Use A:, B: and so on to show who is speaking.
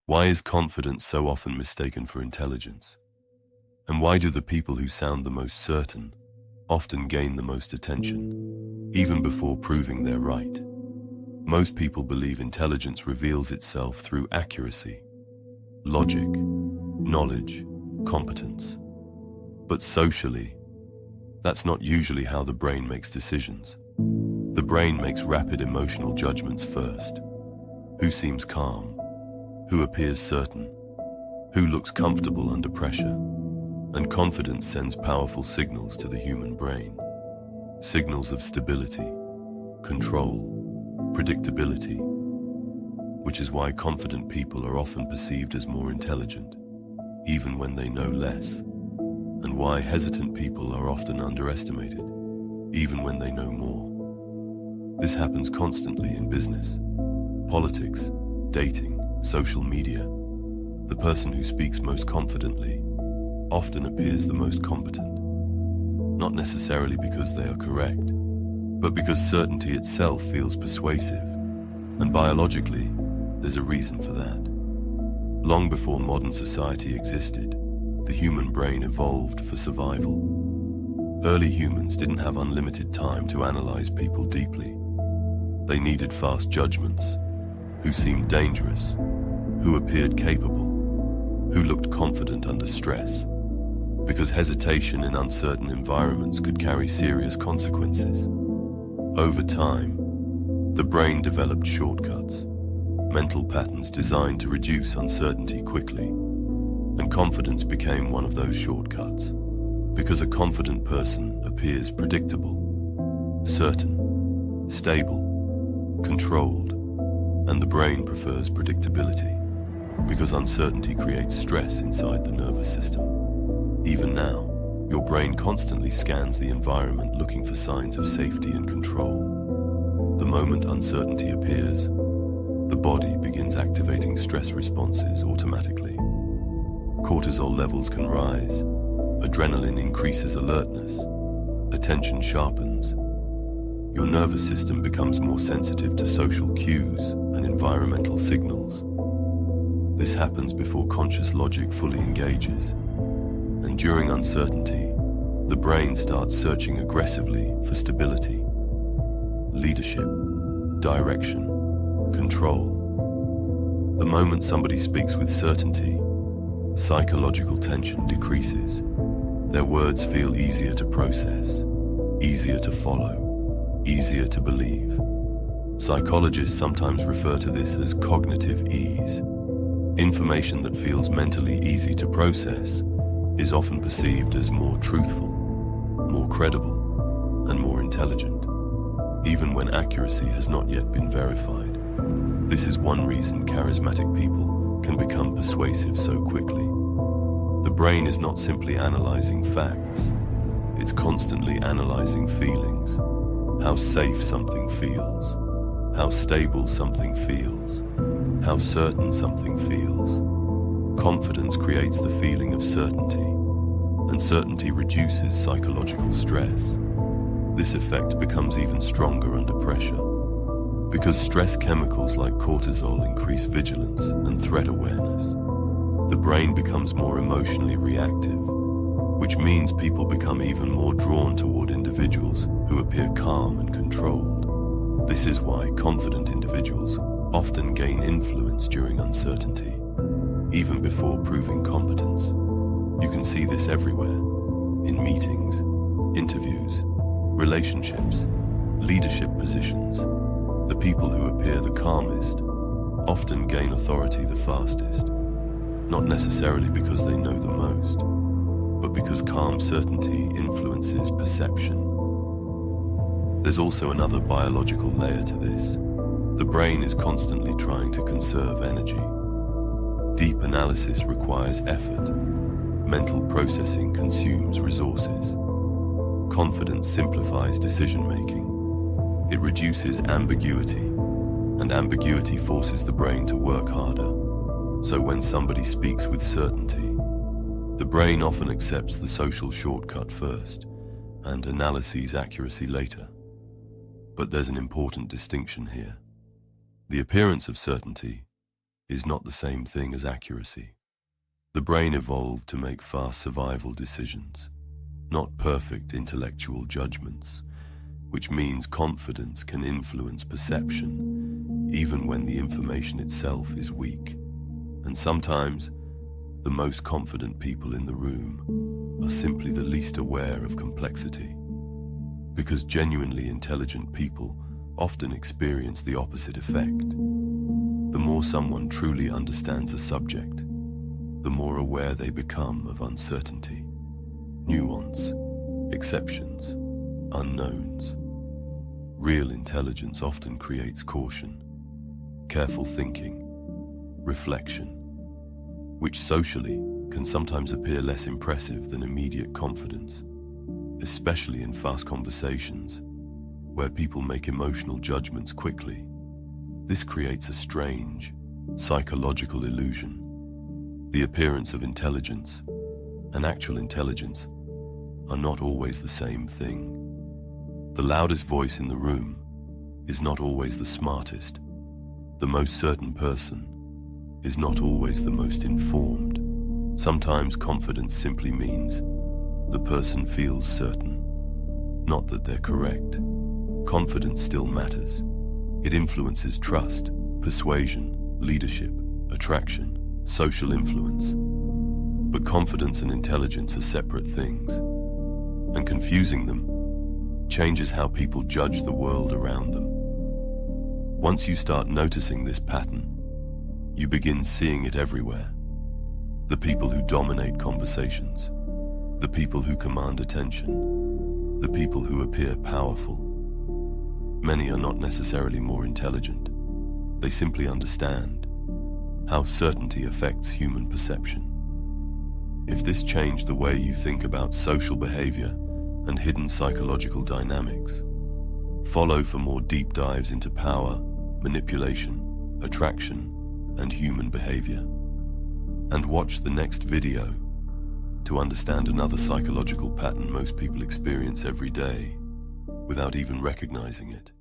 A: Why is confidence so often mistaken for intelligence? And why do the people who sound the most certain often gain the most attention, even before proving they're right? Most people believe intelligence reveals itself through accuracy, logic, knowledge, competence. But socially, that's not usually how the brain makes decisions. The brain makes rapid emotional judgments first. Who seems calm? Who appears certain? Who looks comfortable under pressure? And confidence sends powerful signals to the human brain. Signals of stability, control, predictability, which is why confident people are often perceived as more intelligent, even when they know less, and why hesitant people are often underestimated, even when they know more. This happens constantly in business, politics, dating, social media. The person who speaks most confidently often appears the most competent, not necessarily because they are correct, but because certainty itself feels persuasive, and biologically, there's a reason for that. Long before modern society existed, the human brain evolved for survival. Early humans didn't have unlimited time to analyze people deeply. They needed fast judgments. Who seemed dangerous? Who appeared capable? Who looked confident under stress? Because hesitation in uncertain environments could carry serious consequences. Over time, the brain developed shortcuts, mental patterns designed to reduce uncertainty quickly, and confidence became one of those shortcuts, because a confident person appears predictable, certain, stable, controlled, and the brain prefers predictability, because uncertainty creates stress inside the nervous system. Even now, your brain constantly scans the environment looking for signs of safety and control. The moment uncertainty appears, the body begins activating stress responses automatically. Cortisol levels can rise, adrenaline increases alertness, attention sharpens. Your nervous system becomes more sensitive to social cues and environmental signals. This happens before conscious logic fully engages. And during uncertainty, the brain starts searching aggressively for stability, leadership, direction, control. The moment somebody speaks with certainty, psychological tension decreases. Their words feel easier to process, easier to follow, easier to believe. Psychologists sometimes refer to this as cognitive ease. Information that feels mentally easy to process is often perceived as more truthful, more credible, and more intelligent, even when accuracy has not yet been verified. This is one reason charismatic people can become persuasive so quickly. The brain is not simply analyzing facts, it's constantly analyzing feelings. How safe something feels, how stable something feels, how certain something feels. Confidence creates the feeling of certainty, and certainty reduces psychological stress. This effect becomes even stronger under pressure, because stress chemicals like cortisol increase vigilance and threat awareness. The brain becomes more emotionally reactive, which means people become even more drawn toward individuals who appear calm and controlled. This is why confident individuals often gain influence during uncertainty, even before proving competence. You can see this everywhere, in meetings, interviews, relationships, leadership positions. The people who appear the calmest often gain authority the fastest, not necessarily because they know the most, but because calm certainty influences perception. There's also another biological layer to this. The brain is constantly trying to conserve energy. Deep analysis requires effort. Mental processing consumes resources. Confidence simplifies decision-making. It reduces ambiguity, and ambiguity forces the brain to work harder. So when somebody speaks with certainty, the brain often accepts the social shortcut first, and analyses accuracy later. But there's an important distinction here. The appearance of certainty is not the same thing as accuracy. The brain evolved to make fast survival decisions, not perfect intellectual judgments, which means confidence can influence perception even when the information itself is weak. And sometimes, the most confident people in the room are simply the least aware of complexity, because genuinely intelligent people often experience the opposite effect. The more someone truly understands a subject, the more aware they become of uncertainty, nuance, exceptions, unknowns. Real intelligence often creates caution, careful thinking, reflection, which socially can sometimes appear less impressive than immediate confidence, especially in fast conversations where people make emotional judgments quickly. This creates a strange, psychological illusion. The appearance of intelligence and actual intelligence are not always the same thing. The loudest voice in the room is not always the smartest. The most certain person is not always the most informed. Sometimes confidence simply means the person feels certain, not that they're correct. Confidence still matters. It influences trust, persuasion, leadership, attraction, social influence. But confidence and intelligence are separate things, and confusing them changes how people judge the world around them. Once you start noticing this pattern, you begin seeing it everywhere. The people who dominate conversations, the people who command attention, the people who appear powerful. Many are not necessarily more intelligent. They simply understand how certainty affects human perception. If this changed the way you think about social behavior and hidden psychological dynamics, follow for more deep dives into power, manipulation, attraction, and human behavior. And watch the next video to understand another psychological pattern most people experience every day without even recognizing it.